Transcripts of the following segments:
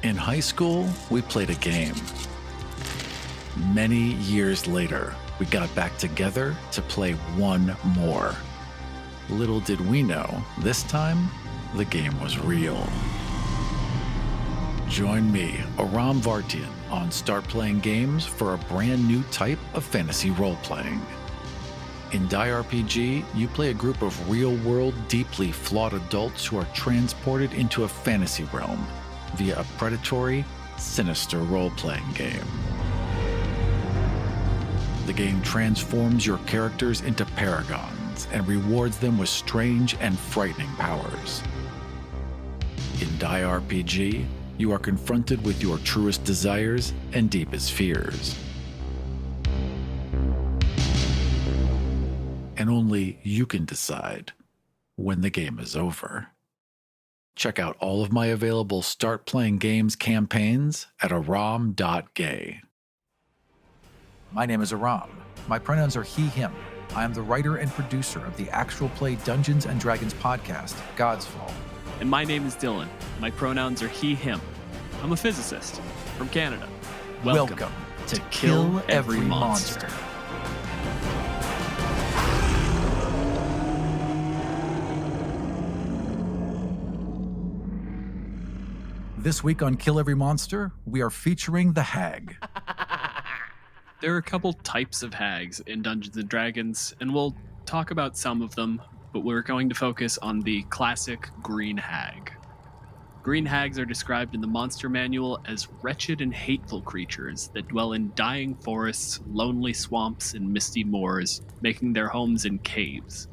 In high school, we played a game. Many years later, we got back together to play one more. Little did we know, this time, the game was real. Join me, Aram Vartian, on Start Playing Games for a brand new type of fantasy role-playing. In Die RPG, you play a group of real-world, deeply flawed adults who are transported into a fantasy realm via a predatory, sinister role-playing game. The game transforms your characters into paragons and rewards them with strange and frightening powers. In Die RPG, you are confronted with your truest desires and deepest fears. And only you can decide when the game is over. Check out all of my available Start Playing Games campaigns at aram.gay. My name is Aram. My pronouns are he, him. I am the writer and producer of the actual play Dungeons & Dragons podcast, God's Fall. And my name is Dylan. My pronouns are he, him. I'm a physicist from Canada. Welcome to Kill Every Monster. This week on Kill Every Monster, we are featuring the Hag. There are a couple types of hags in Dungeons & Dragons, and we'll talk about some of them, but we're going to focus on the classic green hag. Green hags are described in the monster manual as wretched and hateful creatures that dwell in dying forests, lonely swamps, and misty moors, making their homes in caves.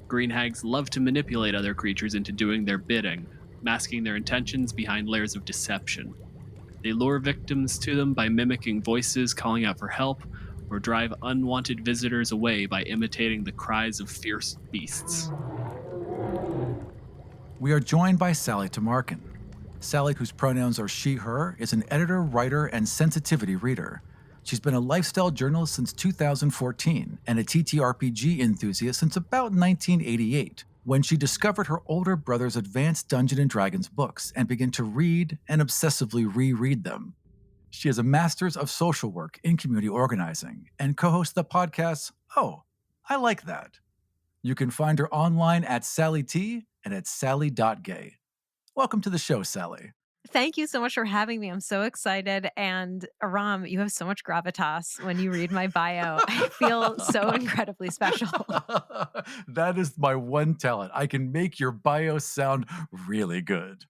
Green hags love to manipulate other creatures into doing their bidding, masking their intentions behind layers of deception. They lure victims to them by mimicking voices calling out for help, or drive unwanted visitors away by imitating the cries of fierce beasts. We are joined by Sally Tamarkin. Sally, whose pronouns are she, her, is an editor, writer, and sensitivity reader. She's been a lifestyle journalist since 2014 and a TTRPG enthusiast since about 1988, when she discovered her older brother's advanced Dungeons & Dragons books and began to read and obsessively reread them. She has a master's of social work in community organizing and co-hosts the podcast, Oh, I Like That. You can find her online at Sally T and at sally.gay. Welcome to the show, Sally. Thank you so much for having me. I'm so excited. And Aram, you have so much gravitas when you read my bio. I feel so incredibly special. That is my one talent. I can make your bio sound really good.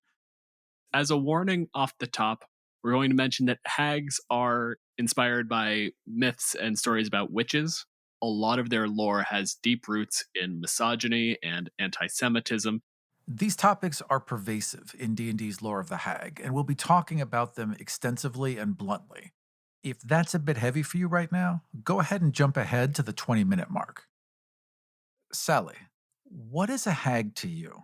As a warning off the top, we're going to mention that hags are inspired by myths and stories about witches. A lot of their lore has deep roots in misogyny and anti-Semitism. These topics are pervasive in D&D's lore of the Hag, and we'll be talking about them extensively and bluntly. If that's a bit heavy for you right now, go ahead and jump ahead to the 20-minute mark. Sally, what is a hag to you?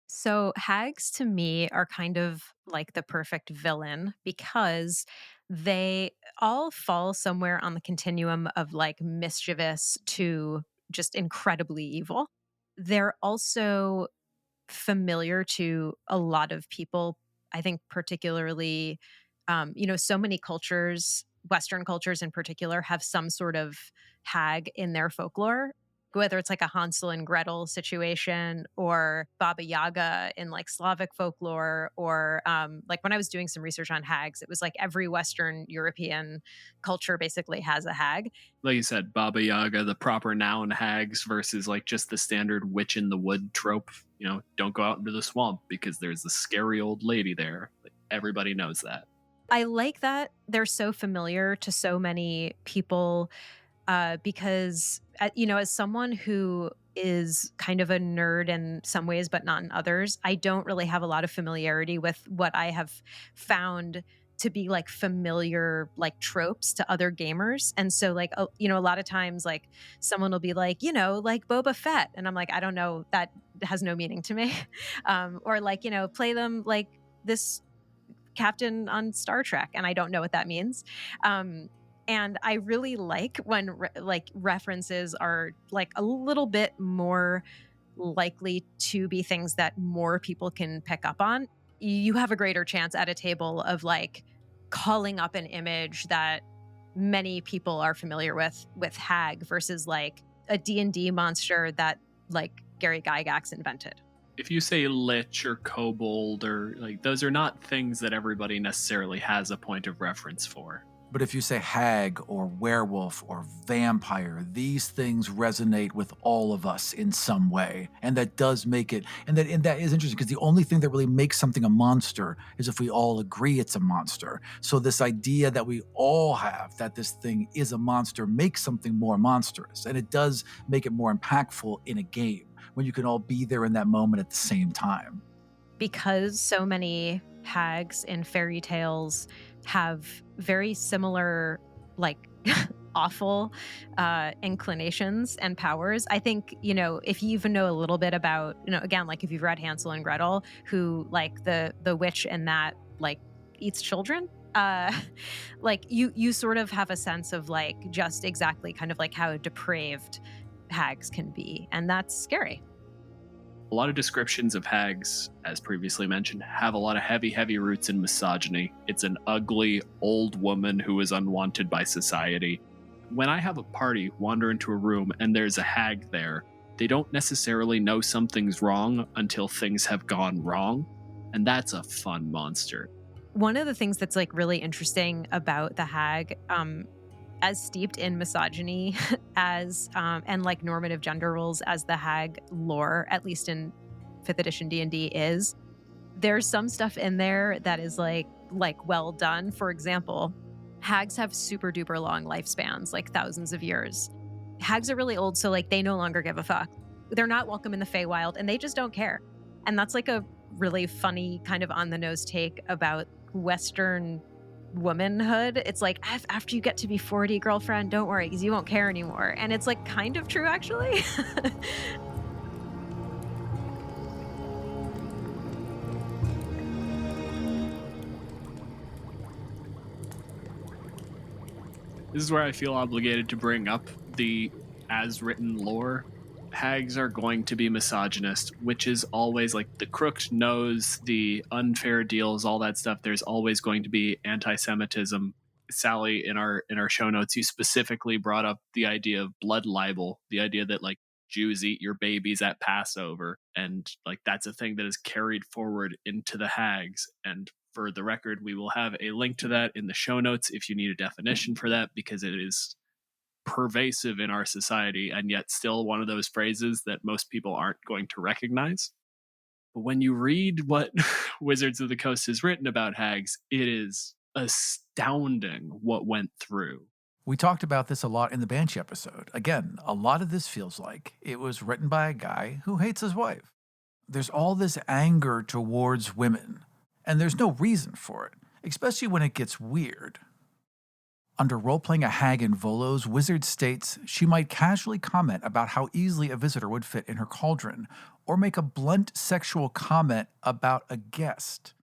So hags to me are kind of like the perfect villain because they all fall somewhere on the continuum of like mischievous to just incredibly evil. They're also familiar to a lot of people. I think particularly, so many cultures, Western cultures in particular, have some sort of hag in their folklore, whether it's like a Hansel and Gretel situation or Baba Yaga in like Slavic folklore, or like when I was doing some research on hags, it was like every Western European culture basically has a hag. Like you said, Baba Yaga, the proper noun hags versus like just the standard witch in the wood trope. Don't go out into the swamp because there's a scary old lady there. Like, everybody knows that. I like that they're so familiar to so many people because, as someone who is kind of a nerd in some ways, but not in others, I don't really have a lot of familiarity with what I have found to be like familiar like tropes to other gamers. And so like, a lot of times like someone will be like, like Boba Fett. And I'm like, I don't know, that has no meaning to me. Or like, play them like this captain on Star Trek. And I don't know what that means. And I really like when references are like a little bit more likely to be things that more people can pick up on. you have a greater chance at a table of like calling up an image that many people are familiar with hag versus like a D&D monster that like Gary Gygax invented. If you say lich or kobold, or like, those are not things that everybody necessarily has a point of reference for. But if you say hag or werewolf or vampire, these things resonate with all of us in some way. And that does make it, and that is interesting because the only thing that really makes something a monster is if we all agree it's a monster. So this idea that we all have that this thing is a monster makes something more monstrous. And it does make it more impactful in a game when you can all be there in that moment at the same time. Because so many hags in fairy tales have very similar, like, awful inclinations and powers. I think, if you even know a little bit about, again, like if you've read Hansel and Gretel, who like the witch in that like eats children. Like you sort of have a sense of like just exactly kind of like how depraved hags can be, and that's scary. A lot of descriptions of hags, as previously mentioned, have a lot of heavy roots in misogyny. It's an ugly old woman who is unwanted by society. When I have a party wander into a room and there's a hag there, they don't necessarily know something's wrong until things have gone wrong. And that's a fun monster. One of the things that's like really interesting about the hag, as steeped in misogyny as and like normative gender roles as the hag lore, at least in 5th edition D&D, is, there's some stuff in there that is like well done. For example, hags have super duper long lifespans, like thousands of years. Hags are really old, so like they no longer give a fuck. They're not welcome in the Feywild, and they just don't care. And that's like a really funny kind of on the nose take about Western womanhood. It's like, after you get to be 40, girlfriend, don't worry, because you won't care anymore. And it's like kind of true, actually. This is where I feel obligated to bring up the as written lore. Hags are going to be misogynist, which is always like the crooked nose, the unfair deals, all that stuff. There's always going to be anti-Semitism. Sally, in our show notes, you specifically brought up the idea of blood libel, the idea that like Jews eat your babies at Passover, and like that's a thing that is carried forward into the hags. And for the record, we will have a link to that in the show notes if you need a definition for that, because it is pervasive in our society and yet still one of those phrases that most people aren't going to recognize. But when you read what Wizards of the Coast has written about hags, it is astounding what went through. We talked about this a lot in the Banshee episode. Again, a lot of this feels like it was written by a guy who hates his wife. There's all this anger towards women, and there's no reason for it, especially when it gets weird. Under role-playing a hag in Volo's, Wizard states she might casually comment about how easily a visitor would fit in her cauldron, or make a blunt sexual comment about a guest.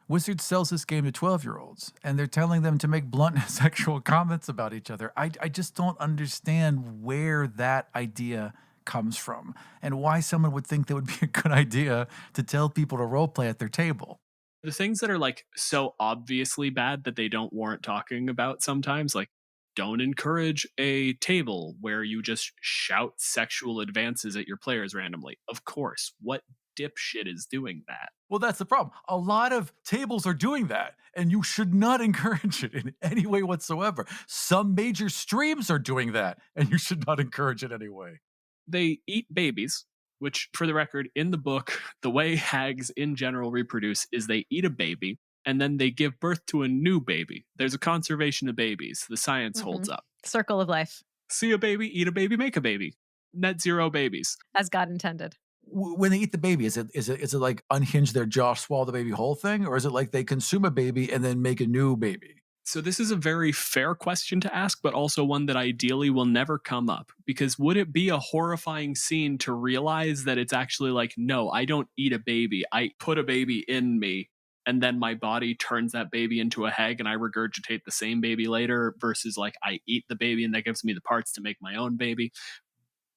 Wizard sells this game to 12-year-olds, and they're telling them to make blunt sexual comments about each other. I just don't understand where that idea comes from, and why someone would think that would be a good idea to tell people to roleplay at their table. The things that are like so obviously bad that they don't warrant talking about sometimes, like don't encourage a table where you just shout sexual advances at your players randomly. Of course, what dipshit is doing that? Well, that's the problem. A lot of tables are doing that, and you should not encourage it in any way whatsoever. Some major streams are doing that, and you should not encourage it anyway. They eat babies, which, for the record, in the book, the way hags in general reproduce is they eat a baby and then they give birth to a new baby. There's a conservation of babies. The science holds up. Circle of life. See a baby, eat a baby, make a baby. Net zero babies. As God intended. When they eat the baby, is it like unhinge their jaw, swallow the baby whole thing? Or is it like they consume a baby and then make a new baby? So this is a very fair question to ask, but also one that ideally will never come up. Because would it be a horrifying scene to realize that it's actually like, no, I don't eat a baby. I put a baby in me, and then my body turns that baby into a hag, and I regurgitate the same baby later, versus like I eat the baby and that gives me the parts to make my own baby.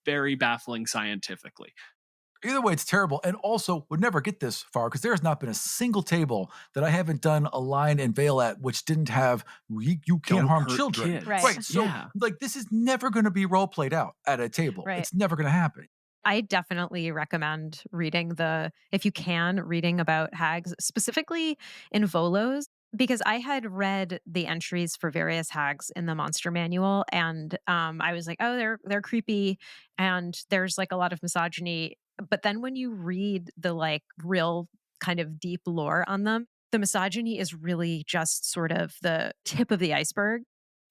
Very baffling scientifically. Either way, it's terrible, and also would never get this far because there has not been a single table that I haven't done a line and veil at which didn't have you can't Don't harm hurt children. Right. kids. Right. So Yeah. like this is never going to be role played out at a table. Right. It's never going to happen. I definitely recommend reading if you can, reading about hags, specifically in Volos, because I had read the entries for various hags in the monster manual, and I was like, oh, they're creepy, and there's like a lot of misogyny. But then when you read the like real kind of deep lore on them, the misogyny is really just sort of the tip of the iceberg.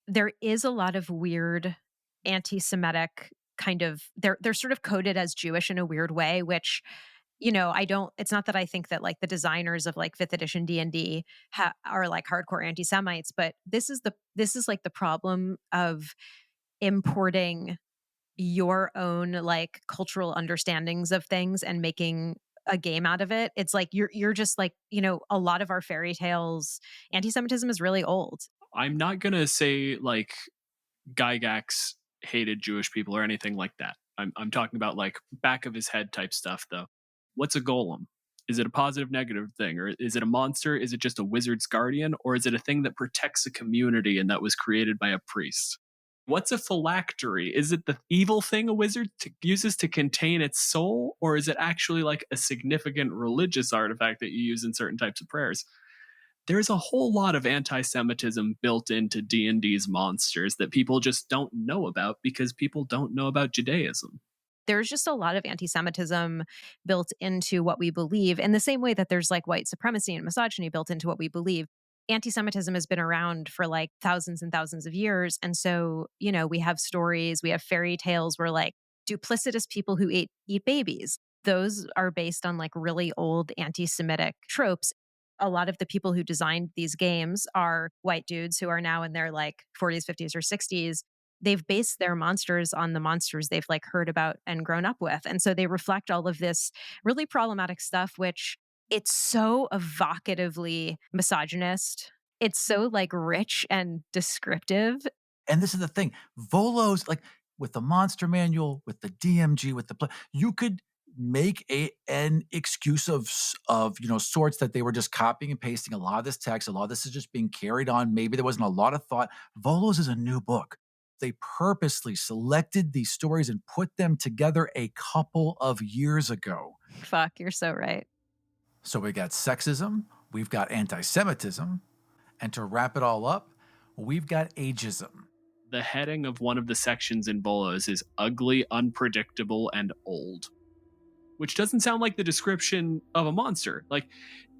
There is a lot of weird anti-Semitic kind of they're sort of coded as Jewish in a weird way, which, I don't it's not that I think that like the designers of like 5th edition D&D are like hardcore anti-Semites, but this is like the problem of importing your own like cultural understandings of things and making a game out of it. It's like you're just like, a lot of our fairy tales anti-Semitism is really old. I'm not gonna say like Gygax hated Jewish people or anything like that. I'm talking about like back of his head type stuff though. What's a golem? Is it a positive, negative thing? Or is it a monster? Is it just a wizard's guardian? Or is it a thing that protects a community and that was created by a priest? What's a phylactery? Is it the evil thing a wizard uses to contain its soul? Or is it actually like a significant religious artifact that you use in certain types of prayers? There's a whole lot of anti-Semitism built into D&D's monsters that people just don't know about because people don't know about Judaism. There's just a lot of anti-Semitism built into what we believe in the same way that there's like white supremacy and misogyny built into what we believe. Anti-Semitism has been around for like thousands and thousands of years. And so, we have stories, we have fairy tales where like duplicitous people who eat babies. Those are based on like really old anti-Semitic tropes. A lot of the people who designed these games are white dudes who are now in their like 40s, 50s, or 60s. They've based their monsters on the monsters they've like heard about and grown up with. And so they reflect all of this really problematic stuff, which it's so evocatively misogynist. It's so like rich and descriptive. And this is the thing. Volos, like with the monster manual, with the DMG, with you could make an excuse of sorts that they were just copying and pasting a lot of this text. A lot of this is just being carried on. Maybe there wasn't a lot of thought. Volos is a new book. They purposely selected these stories and put them together a couple of years ago. Fuck, you're so right. So we got sexism, we've got anti-Semitism, and to wrap it all up, we've got ageism. The heading of one of the sections in Bolos is ugly, unpredictable, and old, which doesn't sound like the description of a monster. Like,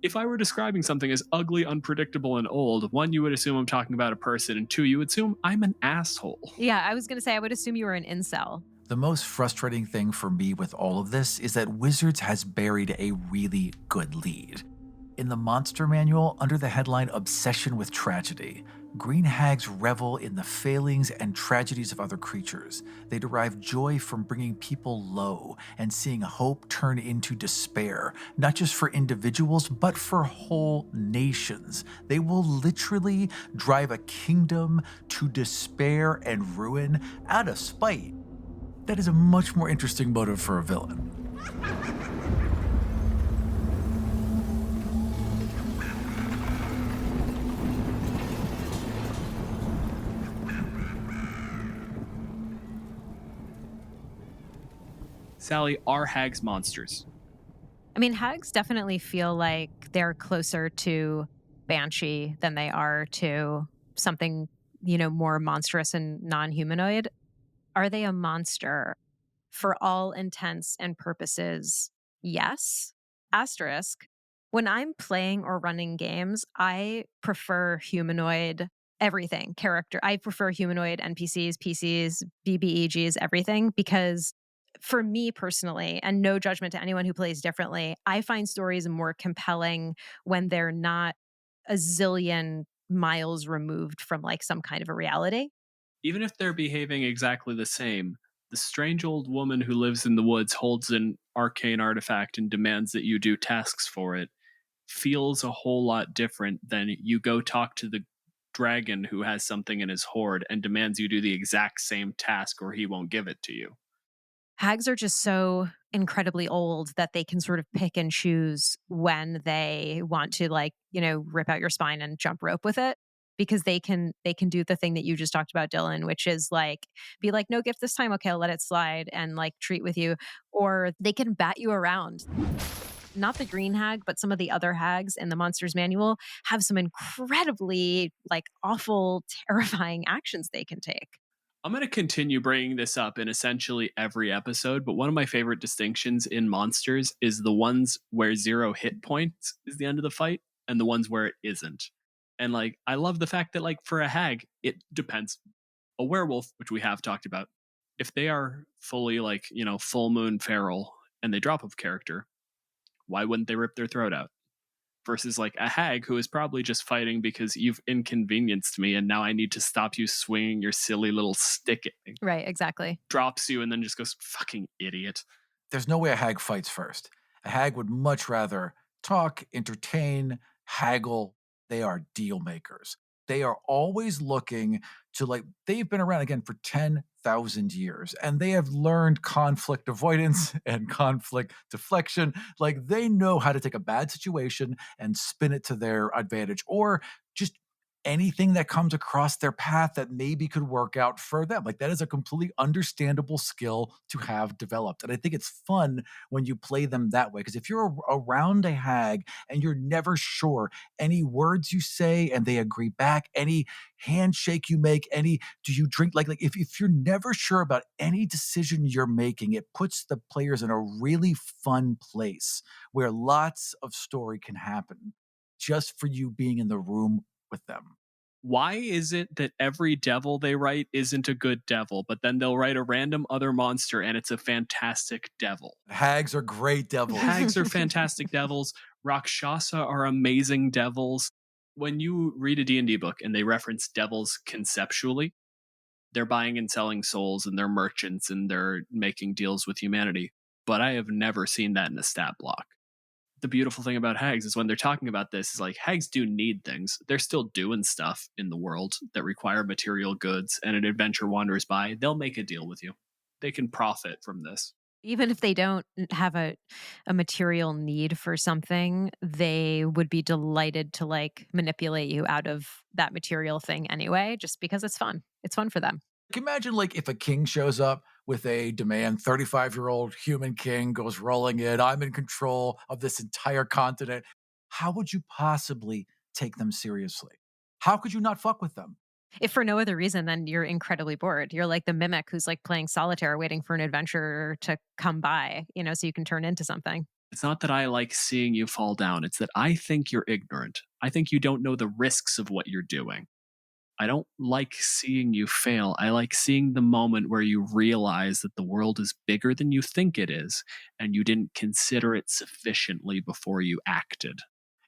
if I were describing something as ugly, unpredictable, and old, one, you would assume I'm talking about a person, and two, you would assume I'm an asshole. Yeah, I was going to say, I would assume you were an incel. The most frustrating thing for me with all of this is that Wizards has buried a really good lead. In the monster manual, under the headline Obsession with Tragedy, green hags revel in the failings and tragedies of other creatures. They derive joy from bringing people low and seeing hope turn into despair, not just for individuals, but for whole nations. They will literally drive a kingdom to despair and ruin out of spite. That is a much more interesting motive for a villain. Sally, are hags monsters? I mean, hags definitely feel like they're closer to banshee than they are to something, more monstrous and non-humanoid. Are they a monster? For all intents and purposes, yes. Asterisk. When I'm playing or running games, I prefer humanoid everything, character. I prefer humanoid NPCs, PCs, BBEGs, everything, because for me personally, and no judgment to anyone who plays differently, I find stories more compelling when they're not a zillion miles removed from like some kind of a reality. Even if they're behaving exactly the same, the strange old woman who lives in the woods holds an arcane artifact and demands that you do tasks for it feels a whole lot different than you go talk to the dragon who has something in his hoard and demands you do the exact same task or he won't give it to you. Hags are just so incredibly old that they can sort of pick and choose when they want to, like, rip out your spine and jump rope with it, because they can do the thing that you just talked about, Dylan, which is like, be like, no gift this time, okay, I'll let it slide and like treat with you. Or they can bat you around. Not the green hag, but some of the other hags in the monsters manual have some incredibly like awful, terrifying actions they can take. I'm going to continue bringing this up in essentially every episode, but one of my favorite distinctions in monsters is the ones where 0 hit points is the end of the fight and the ones where it isn't. And like, I love the fact that, like, for a hag, it depends. A werewolf, which we have talked about, if they are fully, like, full moon feral and they drop off character, why wouldn't they rip their throat out? Versus like a hag who is probably just fighting because you've inconvenienced me and now I need to stop you swinging your silly little stick at me. Right, exactly. Drops you and then just goes, fucking idiot. There's no way a hag fights first. A hag would much rather talk, entertain, haggle. They are deal makers. They are always looking to, like, they've been around again for 10,000 years and they have learned conflict avoidance and conflict deflection. Like, they know how to take a bad situation and spin it to their advantage, or just anything that comes across their path that maybe could work out for them. Like, that is a completely understandable skill to have developed. And I think it's fun when you play them that way. Because if you're around a hag and you're never sure, any words you say and they agree back, any handshake you make, any do you drink, like if you're never sure about any decision you're making, it puts the players in a really fun place where lots of story can happen just for you being in the room with them. Why is it that every devil they write isn't a good devil, but then they'll write a random other monster and it's a fantastic devil? Hags are great devils. Hags are fantastic devils. Rakshasa are amazing devils. When you read a D&D book and they reference devils conceptually, they're buying and selling souls and they're merchants and they're making deals with humanity. But I have never seen that in a stat block. The beautiful thing about hags is when they're talking about this is like, hags do need things. They're still doing stuff in the world that require material goods, and an adventure wanders by, they'll make a deal with you. They can profit from this. Even if they don't have a material need for something, they would be delighted to like manipulate you out of that material thing anyway, just because it's fun. It's fun for them. Imagine, like, if a king shows up with a demand, 35-year-old human king goes rolling in, I'm in control of this entire continent. How would you possibly take them seriously? How could you not fuck with them? If for no other reason, then you're incredibly bored. You're like the mimic who's like playing solitaire, waiting for an adventurer to come by, so you can turn into something. It's not that I like seeing you fall down. It's that I think you're ignorant. I think you don't know the risks of what you're doing. I don't like seeing you fail. I like seeing the moment where you realize that the world is bigger than you think it is, and you didn't consider it sufficiently before you acted.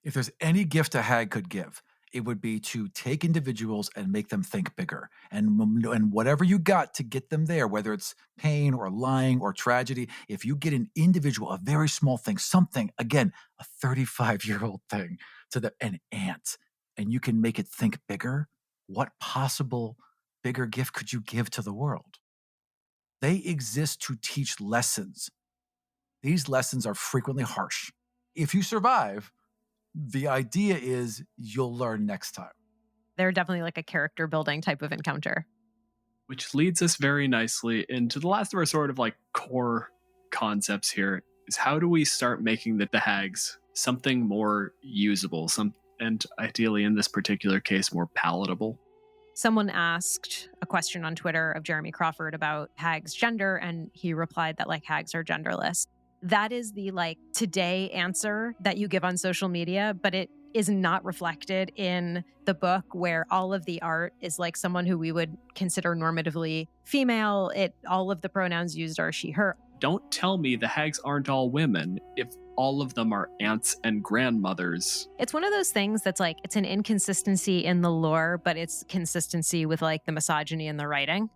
If there's any gift a hag could give, it would be to take individuals and make them think bigger. And whatever you got to get them there, whether it's pain or lying or tragedy, if you get an individual, a very small thing, something, again, a 35-year-old thing, to an ant, and you can make it think bigger, what possible bigger gift could you give to the world? They exist to teach lessons. These lessons are frequently harsh. If you survive, the idea is you'll learn next time. They're definitely like a character building type of encounter. Which leads us very nicely into the last of our sort of like core concepts here, is how do we start making the hags something more usable, and ideally in this particular case, more palatable. Someone asked a question on Twitter of Jeremy Crawford about hags' gender, and he replied that like hags are genderless. That is the like today answer that you give on social media, but it is not reflected in the book, where all of the art is like someone who we would consider normatively female. All of the pronouns used are she, her. Don't tell me the hags aren't all women if all of them are aunts and grandmothers. It's one of those things that's like, it's an inconsistency in the lore, but it's consistency with like the misogyny in the writing.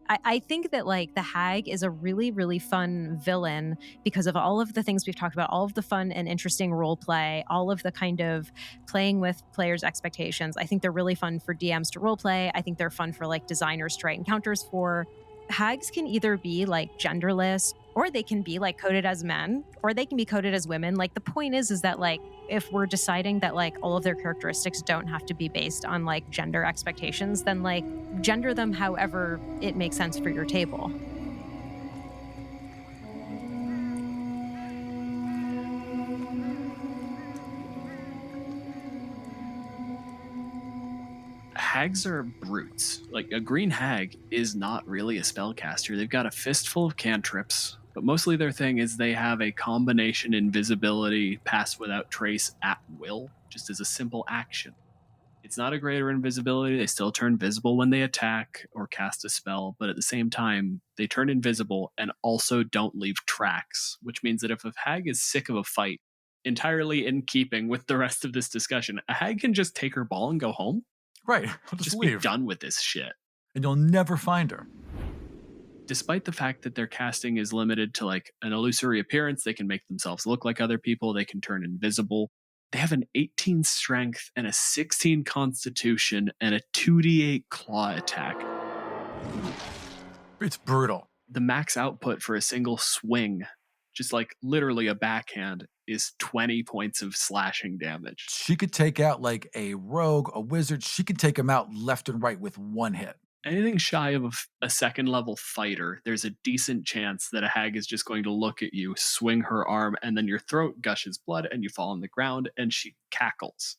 I think that like the hag is a really, really fun villain because of all of the things we've talked about, all of the fun and interesting role play, all of the kind of playing with players' expectations. I think they're really fun for DMs to role play. I think they're fun for like designers to write encounters for. hags can either be like genderless, or they can be like coded as men, or they can be coded as women. Like the point is that like if we're deciding that like all of their characteristics don't have to be based on like gender expectations, then like gender them however it makes sense for your table. Hags are brutes. Like, a green hag is not really a spellcaster. They've got a fistful of cantrips, but mostly their thing is they have a combination invisibility, pass without trace at will, just as a simple action. It's not a greater invisibility. They still turn visible when they attack or cast a spell, but at the same time, they turn invisible and also don't leave tracks, which means that if a hag is sick of a fight, entirely in keeping with the rest of this discussion, a hag can just take her ball and go home. Right. I'll just Be leave. done with this shit. And you'll never find her. Despite the fact that their casting is limited to like an illusory appearance, they can make themselves look like other people, they can turn invisible. They have an 18 strength and a 16 constitution and a 2d8 claw attack. It's brutal. The max output for a single swing, just like literally a backhand, is 20 points of slashing damage. She could take out like a rogue, a wizard. She could take them out left and right with one hit. Anything shy of a second level fighter, there's a decent chance that a hag is just going to look at you, swing her arm, and then your throat gushes blood and you fall on the ground and she cackles.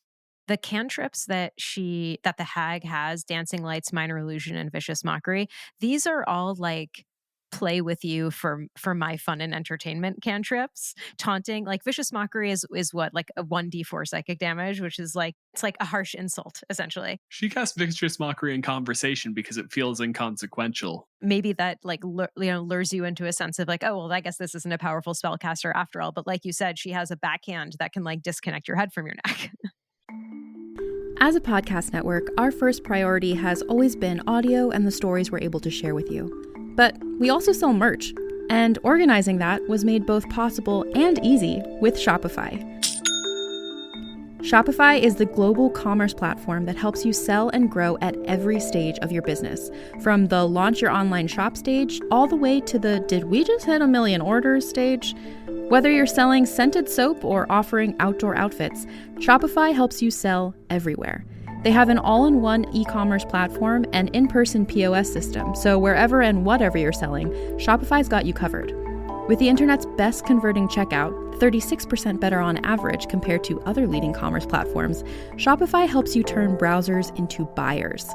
The cantrips that the hag has, dancing lights, minor illusion, and vicious mockery, these are all like play with you for my fun and entertainment cantrips. Taunting, like vicious mockery is what, like a 1d4 psychic damage, which is like, it's like a harsh insult essentially. She casts vicious mockery in conversation because it feels inconsequential. Maybe that like lures you into a sense of like, oh well, I guess this isn't a powerful spellcaster after all. But like you said, she has a backhand that can like disconnect your head from your neck. As a podcast network, our first priority has always been audio and the stories we're able to share with you. But we also sell merch, and organizing that was made both possible and easy with Shopify. Shopify is the global commerce platform that helps you sell and grow at every stage of your business, from the launch your online shop stage all the way to the did we just hit 1 million orders stage. Whether you're selling scented soap or offering outdoor outfits, Shopify helps you sell everywhere. They have an all-in-one e-commerce platform and in-person POS system, so wherever and whatever you're selling, Shopify's got you covered. With the internet's best converting checkout, 36% better on average compared to other leading commerce platforms, Shopify helps you turn browsers into buyers.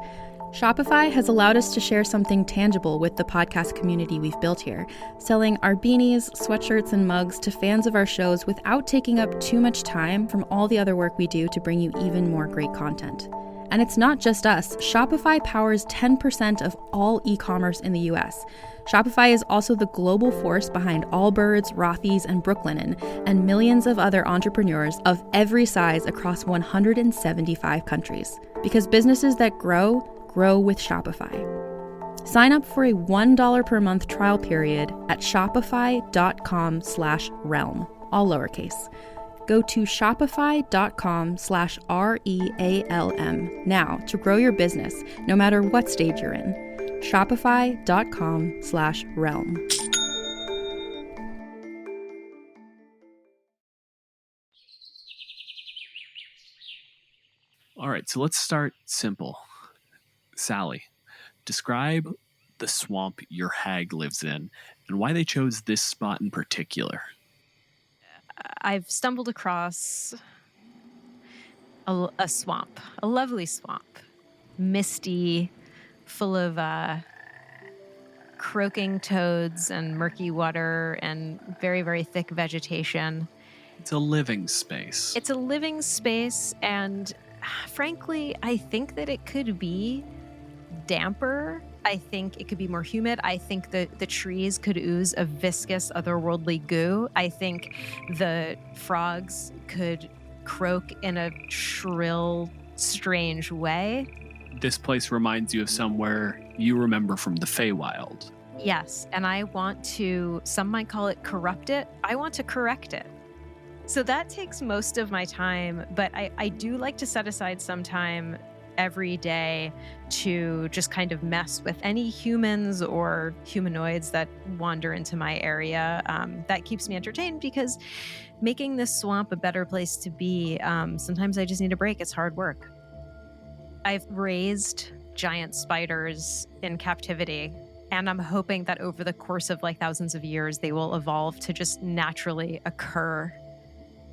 Shopify has allowed us to share something tangible with the podcast community we've built here, selling our beanies, sweatshirts, and mugs to fans of our shows without taking up too much time from all the other work we do to bring you even more great content. And it's not just us. Shopify powers 10% of all e-commerce in the US. Shopify is also the global force behind Allbirds, Rothy's, and Brooklinen, and millions of other entrepreneurs of every size across 175 countries. Because businesses that grow with Shopify. Sign up for a $1 per month trial period at shopify.com/realm, all lowercase. Go to shopify.com/REALM now to grow your business, no matter what stage you're in. Shopify.com/realm. All right, so let's start simple. Sally, describe the swamp your hag lives in and why they chose this spot in particular. I've stumbled across a swamp, a lovely swamp, misty, full of croaking toads and murky water and very, very thick vegetation. It's a living space. It's a living space, and frankly, I think that it could be damper. I think it could be more humid. I think that the trees could ooze a viscous, otherworldly goo. I think the frogs could croak in a shrill, strange way. This place reminds you of somewhere you remember from the Feywild. Yes, and I want to, some might call it corrupt it. I want to correct it. So that takes most of my time, but I do like to set aside some time every day to just kind of mess with any humans or humanoids that wander into my area. That keeps me entertained because making this swamp a better place to be, sometimes I just need a break. It's hard work. I've raised giant spiders in captivity, and I'm hoping that over the course of like thousands of years, they will evolve to just naturally occur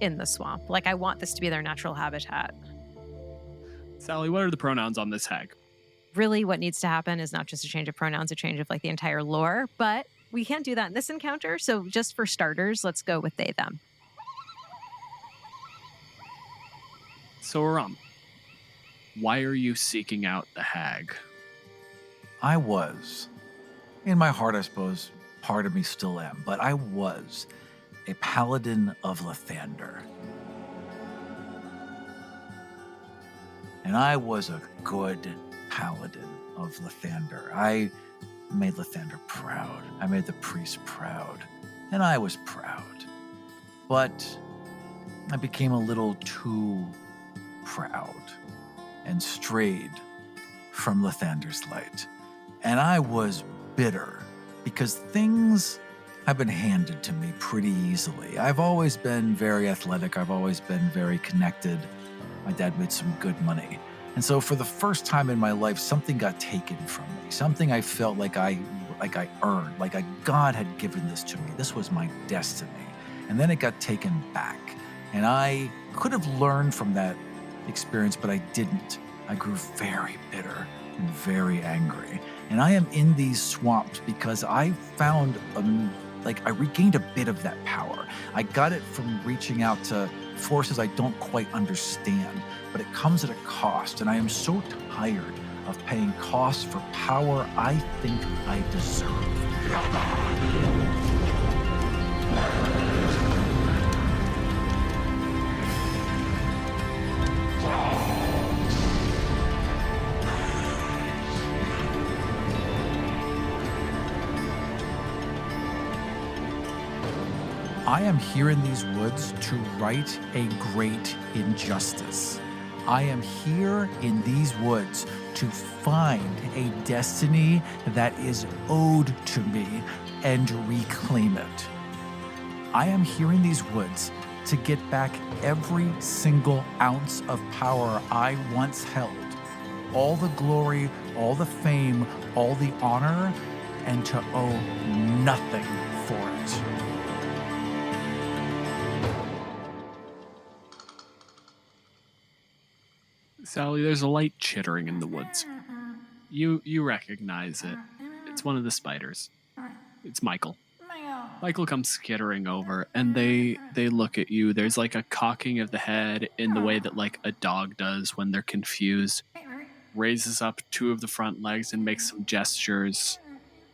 in the swamp. Like, I want this to be their natural habitat. Sally, what are the pronouns on this hag? Really, what needs to happen is not just a change of pronouns, a change of like the entire lore, but we can't do that in this encounter. So just for starters, let's go with they, them. So, Aram, why are you seeking out the hag? I was. In my heart, I suppose, part of me still am, but I was a paladin of Lathander. And I was a good paladin of Lathander. I made Lathander proud. I made the priest proud. And I was proud. But I became a little too proud and strayed from Lathander's light. And I was bitter because things have been handed to me pretty easily. I've always been very athletic. I've always been very connected. My dad made some good money. And so for the first time in my life, something got taken from me. Something I felt like I earned, like God had given this to me. This was my destiny. And then it got taken back. And I could have learned from that experience, but I didn't. I grew very bitter and very angry. And I am in these swamps because I found, I regained a bit of that power. I got it from reaching out to forces I don't quite understand, but it comes at a cost. And I am so tired of paying costs for power I think I deserve. I am here in these woods to right a great injustice. I am here in these woods to find a destiny that is owed to me and reclaim it. I am here in these woods to get back every single ounce of power I once held, all the glory, all the fame, all the honor, and to owe nothing for it. Sally, there's a light chittering in the woods. You recognize it. It's one of the spiders. It's Michael. Michael comes skittering over, and they look at you. There's like a cocking of the head in the way that like a dog does when they're confused. Raises up two of the front legs and makes some gestures.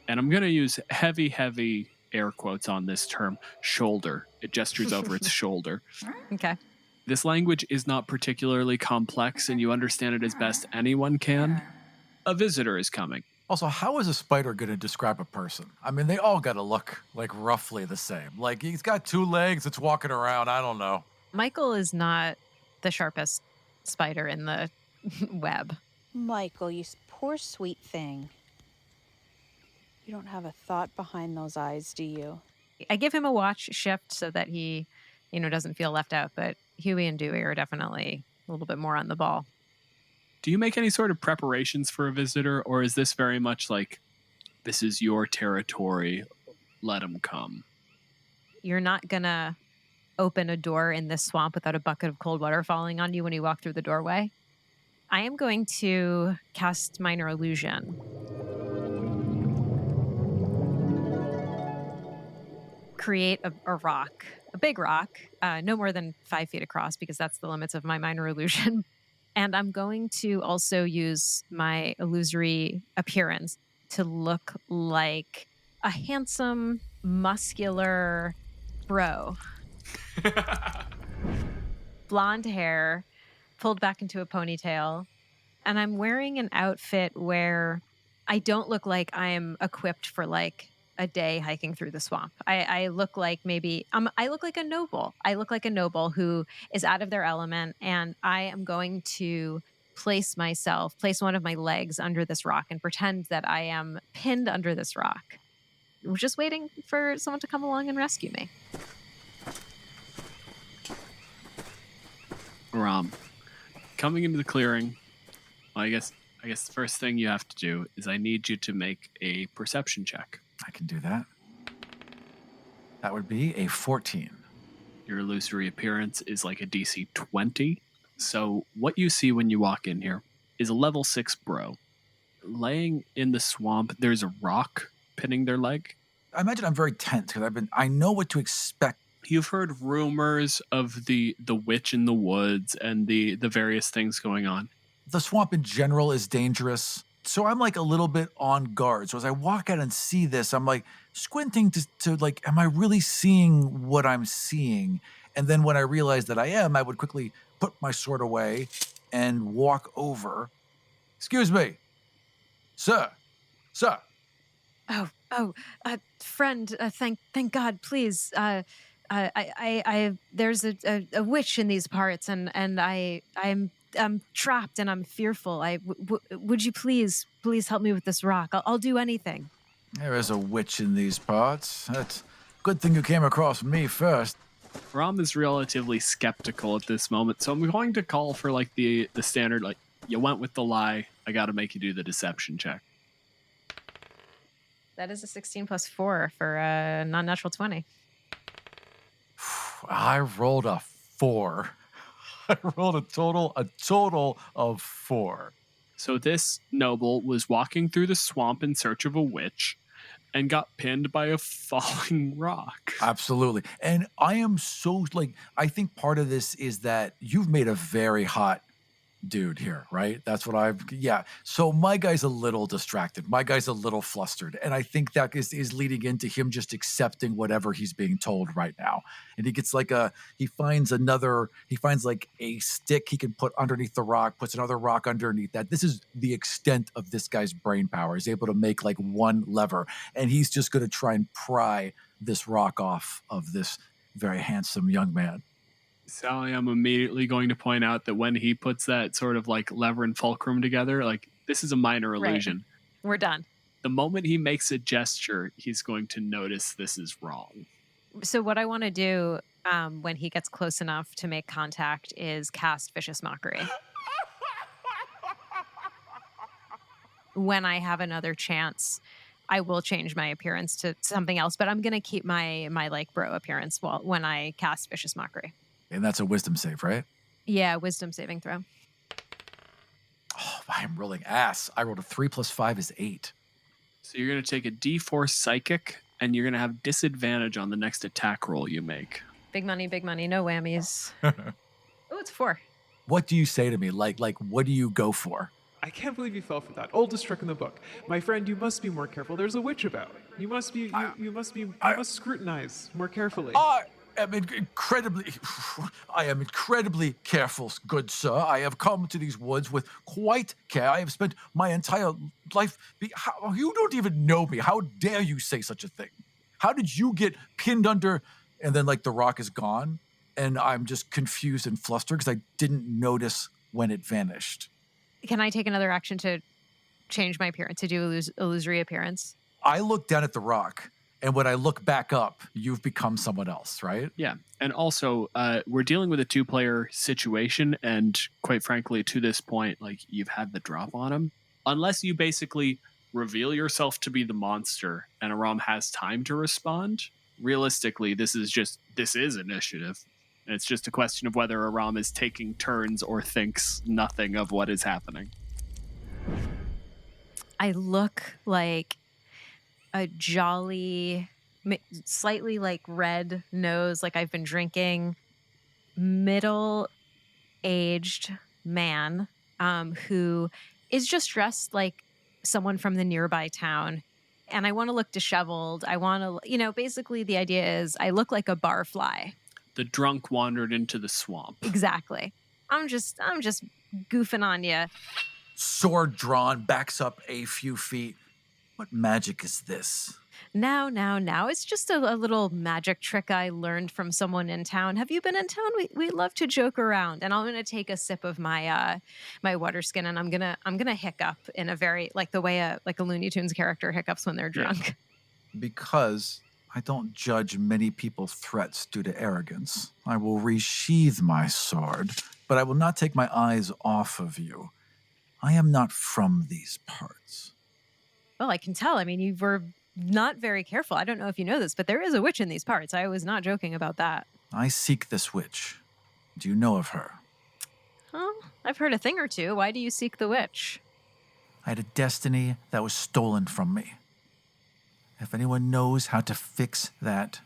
And I'm going to use heavy air quotes on this term, shoulder. It gestures over its shoulder. Okay. This language is not particularly complex, and you understand it as best anyone can. A visitor is coming. Also, how is a spider going to describe a person? I mean, they all got to look like roughly the same. Like, he's got two legs, it's walking around, I don't know. Michael is not the sharpest spider in the web. Michael, you poor sweet thing. You don't have a thought behind those eyes, do you? I give him a watch shift so that he, doesn't feel left out, but Huey and Dewey are definitely a little bit more on the ball. Do you make any sort of preparations for a visitor, or is this very much like, this is your territory, let them come? You're not going to open a door in this swamp without a bucket of cold water falling on you when you walk through the doorway. I am going to cast Minor Illusion. Create a rock, a big rock, no more than 5 feet across, because that's the limits of my Minor Illusion. And I'm going to also use my illusory appearance to look like a handsome, muscular bro. Blonde hair, pulled back into a ponytail. And I'm wearing an outfit where I don't look like I'm equipped for like a day hiking through the swamp. I look like I look like a noble. I look like a noble who is out of their element, and I am going to place one of my legs under this rock and pretend that I am pinned under this rock. We're just waiting for someone to come along and rescue me. Ram, coming into the clearing, well, I guess the first thing you have to do is I need you to make a perception check. I can do that. That would be a 14. Your illusory appearance is like a DC 20. So what you see when you walk in here is a level 6 bro. Laying in the swamp, there's a rock pinning their leg. I imagine I'm very tense because I know what to expect. You've heard rumors of the witch in the woods and the various things going on. The swamp in general is dangerous. So I'm like a little bit on guard. So as I walk out and see this, I'm like squinting to like, am I really seeing what I'm seeing? And then when I realize that I am, I would quickly put my sword away and walk over. Excuse me, sir. Friend, thank God, please. There's a witch in these parts, and I'm trapped and I'm fearful. Would you please help me with this rock? I'll do anything. There is a witch in these parts. That's good thing you came across me first. Ram is relatively skeptical at this moment, so I'm going to call for like the standard, like, you went with the lie, I got to make you do the deception check. That is a 16 plus 4 for a non-natural 20. I rolled a 4. I rolled a total of 4. So this noble was walking through the swamp in search of a witch and got pinned by a falling rock. Absolutely. And I am so, like, I think part of this is that you've made a very hot dude here, right? That's what so my guy's a little distracted. My guy's a little flustered. And I think that is leading into him just accepting whatever he's being told right now. And he gets he finds like a stick he can put underneath the rock, puts another rock underneath that. This is the extent of this guy's brain power. He's able to make like one lever, and he's just going to try and pry this rock off of this very handsome young man. Sally, I'm immediately going to point out that when he puts that sort of like lever and fulcrum together, like, this is a minor illusion. Right. We're done. The moment he makes a gesture, he's going to notice this is wrong. So what I want to do when he gets close enough to make contact is cast Vicious Mockery. When I have another chance, I will change my appearance to something else, but I'm going to keep my like bro appearance when I cast Vicious Mockery. And that's a wisdom save, right? Yeah, wisdom saving throw. Oh, I am rolling ass. I rolled a 3 plus 5 is 8. So you're going to take a D4 psychic, and you're going to have disadvantage on the next attack roll you make. Big money, no whammies. Oh, it's 4. What do you say to me? Like, what do you go for? I can't believe you fell for that. Oldest trick in the book. My friend, you must be more careful. There's a witch about. You must scrutinize more carefully. I am incredibly careful, good sir. I have come to these woods with quite care. I have spent my entire life. You don't even know me. How dare you say such a thing? How did you get pinned under? And then, like, the rock is gone, and I'm just confused and flustered because I didn't notice when it vanished. Can I take another action to change my appearance, to do illusory appearance? I look down at the rock. And when I look back up, you've become someone else, right? Yeah. And also, we're dealing with a 2-player situation. And quite frankly, to this point, like, you've had the drop on him. Unless you basically reveal yourself to be the monster and Aram has time to respond, realistically, this is initiative. And it's just a question of whether Aram is taking turns or thinks nothing of what is happening. I look like a jolly, slightly like red nose, like I've been drinking, middle-aged man who is just dressed like someone from the nearby town. And I want to look disheveled. I want to, basically the idea is I look like a barfly. The drunk wandered into the swamp. Exactly. I'm just goofing on you. Sword drawn, backs up a few feet. What magic is this? Now. It's just a little magic trick I learned from someone in town. Have you been in town? We love to joke around. And I'm gonna take a sip of my water skin, and I'm gonna hiccup in a very like the way a Looney Tunes character hiccups when they're Yeah. drunk. Because I don't judge many people's threats due to arrogance, I will resheath my sword, but I will not take my eyes off of you. I am not from these parts. Well, I can tell. I mean, you were not very careful. I don't know if you know this, but there is a witch in these parts. I was not joking about that. I seek this witch. Do you know of her? Huh? I've heard a thing or two. Why do you seek the witch? I had a destiny that was stolen from me. If anyone knows how to fix that,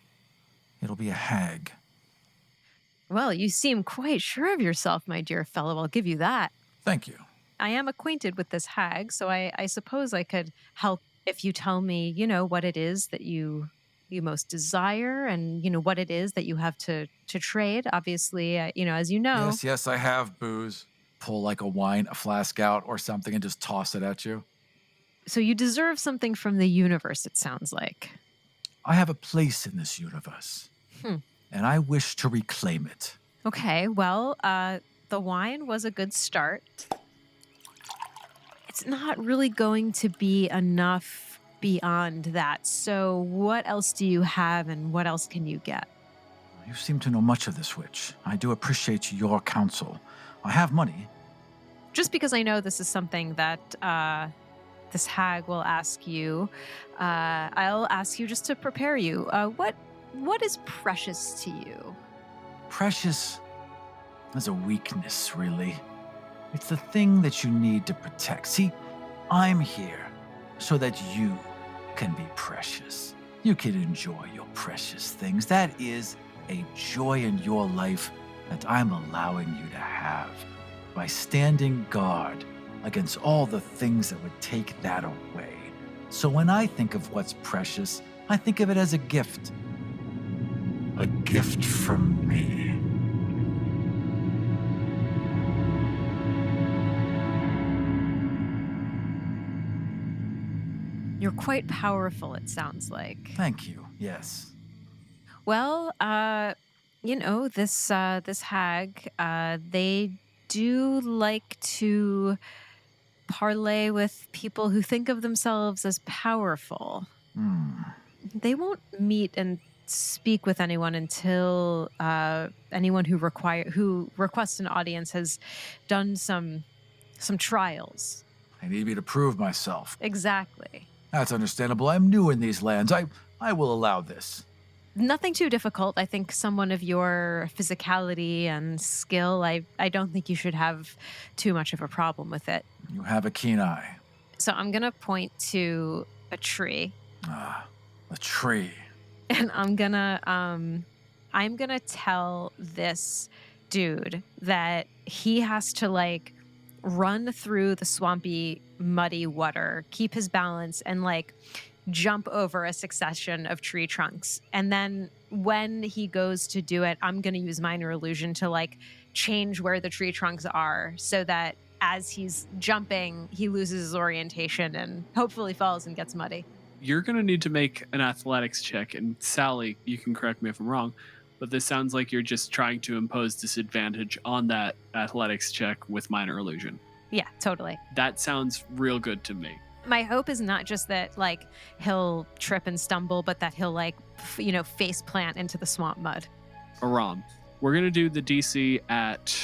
it'll be a hag. Well, you seem quite sure of yourself, my dear fellow. I'll give you that. Thank you. I am acquainted with this hag, so I suppose I could help if you tell me, what it is that you most desire, and what it is that you have to trade. Obviously, as you know. Yes, I have booze. Pull like a wine, a flask out or something and just toss it at you. So you deserve something from the universe, it sounds like. I have a place in this universe, and I wish to reclaim it. Okay, well, the wine was a good start. It's not really going to be enough beyond that. So what else do you have, and what else can you get? You seem to know much of this witch. I do appreciate your counsel. I have money. Just because I know this is something that this hag will ask you, I'll ask you just to prepare you. What is precious to you? Precious is a weakness, really. It's the thing that you need to protect. See, I'm here so that you can be precious. You can enjoy your precious things. That is a joy in your life that I'm allowing you to have by standing guard against all the things that would take that away. So when I think of what's precious, I think of it as a gift. A gift from me. You're quite powerful, it sounds like. Thank you. Yes. Well, this hag, they do like to parlay with people who think of themselves as powerful. They won't meet and speak with anyone until anyone who requests an audience has done some trials. They need me to prove myself. Exactly. That's understandable. I'm new in these lands. I will allow this. Nothing too difficult. I think someone of your physicality and skill, I don't think you should have too much of a problem with it. You have a keen eye. So I'm going to point to a tree. A tree. And I'm going to tell this dude that he has to run through the swampy, muddy water, keep his balance, and jump over a succession of tree trunks. And then when he goes to do it, I'm going to use minor illusion to change where the tree trunks are so that as he's jumping, he loses his orientation and hopefully falls and gets muddy. You're going to need to make an athletics check. And Sally, you can correct me if I'm wrong, but this sounds like you're just trying to impose disadvantage on that athletics check with minor illusion. Yeah, totally. That sounds real good to me. My hope is not just that he'll trip and stumble, but that he'll face plant into the swamp mud. Aram, we're going to do the DC at,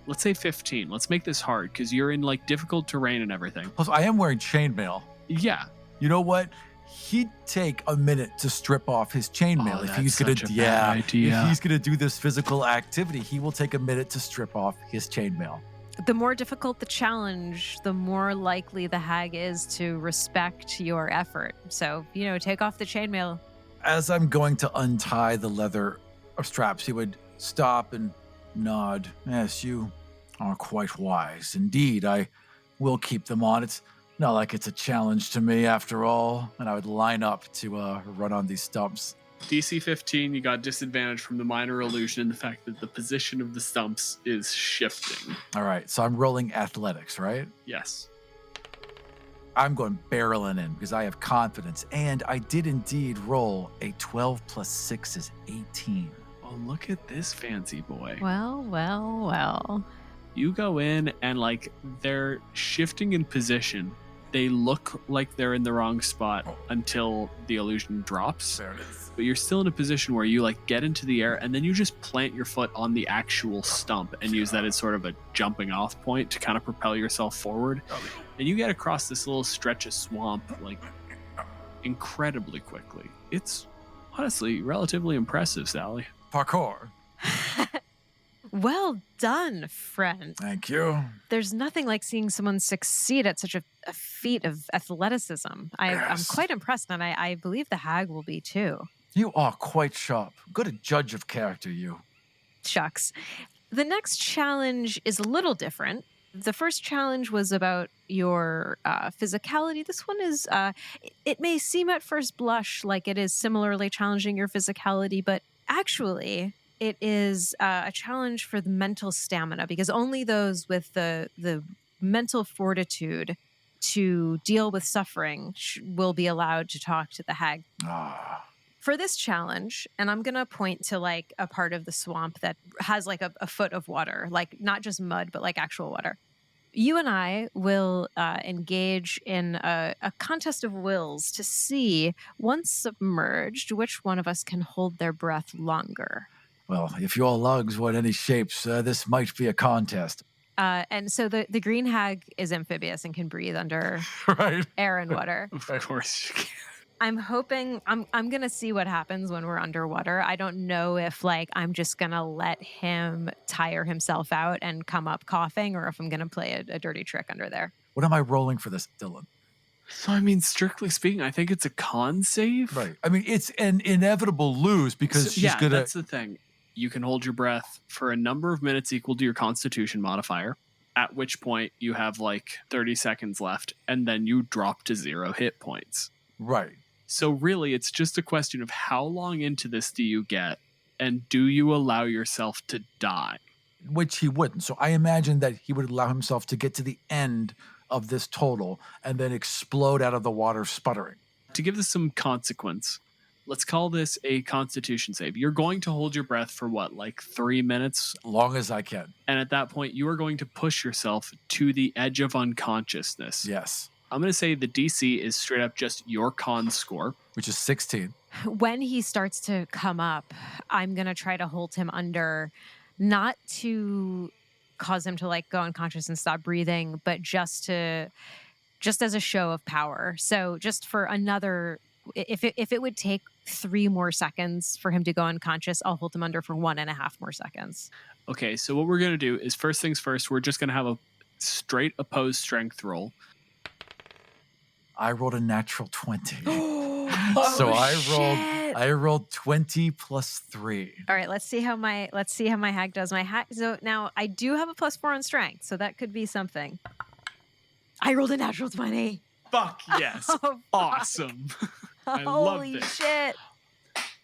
let's say 15. Let's make this hard because you're in difficult terrain and everything. Plus, I am wearing chainmail. Yeah. You know what? He'd take a minute to strip off his chainmail if he's gonna. If he's gonna do this physical activity, he will take a minute to strip off his chainmail. The more difficult the challenge, the more likely the hag is to respect your effort. So, take off the chainmail. As I'm going to untie the leather straps, he would stop and nod. Yes, you are quite wise. Indeed, I will keep them on. It's not like it's a challenge to me after all. And I would line up to run on these stumps. DC 15, you got disadvantage from the minor illusion, the fact that the position of the stumps is shifting. All right, so I'm rolling athletics, right? Yes. I'm going barreling in because I have confidence, and I did indeed roll a 12 plus 6 is 18. Oh, look at this fancy boy. Well, well, well. You go in and like they're shifting in position. They look like they're in the wrong spot until the illusion drops. There it is. But you're still in a position where you like get into the air and then you just plant your foot on the actual stump and use that as sort of a jumping off point to kind of propel yourself forward. And you get across this little stretch of swamp like incredibly quickly. It's honestly relatively impressive, Sally. Parkour. Well done, friend. Thank you. There's nothing like seeing someone succeed at such a feat of athleticism. I'm Yes. quite impressed, and I believe the hag will be too. You are quite sharp. Good a judge of character, you. Shucks. The next challenge is a little different. The first challenge was about your physicality. This one is, it may seem at first blush like it is similarly challenging your physicality, but actually it is a challenge for the mental stamina, because only those with the mental fortitude to deal with suffering will be allowed to talk to the hag. Ah. For this challenge, and I'm going to point to like a part of the swamp that has like a foot of water, like not just mud, but like actual water. You and I will engage in a contest of wills to see, once submerged, which one of us can hold their breath longer. Well, if your lugs want any shapes, this might be a contest. And so the green hag is amphibious and can breathe under Right. air and water. Of course you can. I'm hoping I'm going to see what happens when we're underwater. I don't know if like I'm just going to let him tire himself out and come up coughing, or if I'm going to play a dirty trick under there. What am I rolling for this, Dylan? So, I mean, strictly speaking, I think it's a con save. Right. I mean, it's an inevitable lose because So, she's yeah, going to... that's the thing. You can hold your breath for a number of minutes equal to your Constitution modifier, at which point you have like 30 seconds left, and then you drop to 0 hit points. Right. So really, it's just a question of how long into this do you get, and do you allow yourself to die? Which he wouldn't. So I imagine that he would allow himself to get to the end of this total and then explode out of the water sputtering. To give this some consequence, let's call this a Constitution save. You're going to hold your breath for what, like 3 minutes? Long as I can. And at that point, you are going to push yourself to the edge of unconsciousness. Yes. I'm going to say the DC is straight up just your con score. Which is 16. When he starts to come up, I'm going to try to hold him under, not to cause him to like go unconscious and stop breathing, but just as a show of power. So just for another, if it would take 3 more seconds for him to go unconscious, I'll hold him under for 1.5 more seconds. Okay, so what we're going to do is, first things first, we're just going to have a straight opposed strength roll. I rolled a natural 20. Oh, So shit. I rolled 20 plus 3. All right, let's see how my hag does. My hag. So now I do have a +4 on strength, so that could be something. I rolled a natural 20. Fuck yes. Oh, fuck. Awesome. I love Holy this. shit.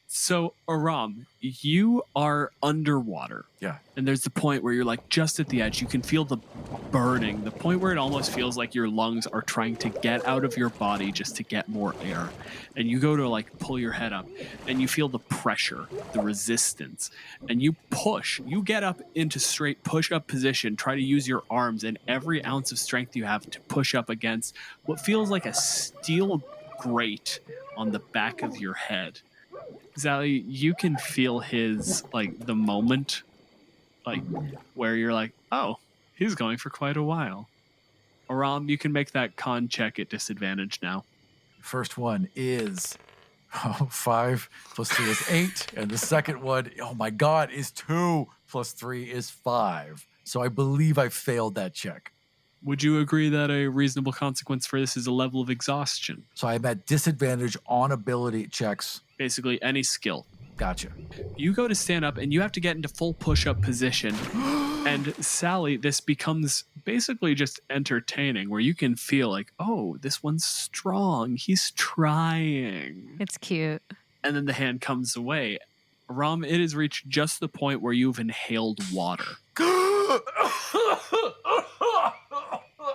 So, Aram, you are underwater. Yeah. And there's the point where you're like just at the edge. You can feel the burning, the point where it almost feels like your lungs are trying to get out of your body just to get more air. And you go to like pull your head up and you feel the pressure, the resistance, and you push. You get up into straight push-up position, try to use your arms and every ounce of strength you have to push up against what feels like a steel grate on the back of your head. Sally, you can feel his, like, the moment, like, where you're like, oh, he's going for quite a while. Aram, you can make that con check at disadvantage now. First one is 5 plus 3 is 8. And the second one, oh my God, is 2 plus 3 is 5. So I believe I failed that check. Would you agree that a reasonable consequence for this is a level of exhaustion? So I'm at disadvantage on ability checks. Basically, any skill. Gotcha. You go to stand up and you have to get into full push-up position. And Sally, this becomes basically just entertaining, where you can feel like, oh, this one's strong. He's trying. It's cute. And then the hand comes away. Ram, it has reached just the point where you've inhaled water.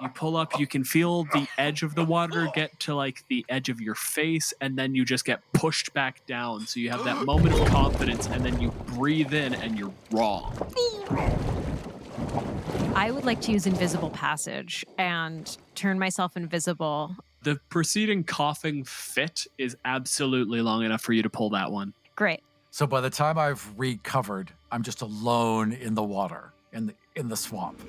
You pull up, you can feel the edge of the water get to like the edge of your face, and then you just get pushed back down. So you have that moment of confidence, and then you breathe in and you're wrong. I would like to use invisible passage and turn myself invisible. The preceding coughing fit is absolutely long enough for you to pull that one. Great. So by the time I've recovered, I'm just alone in the water, in the swamp.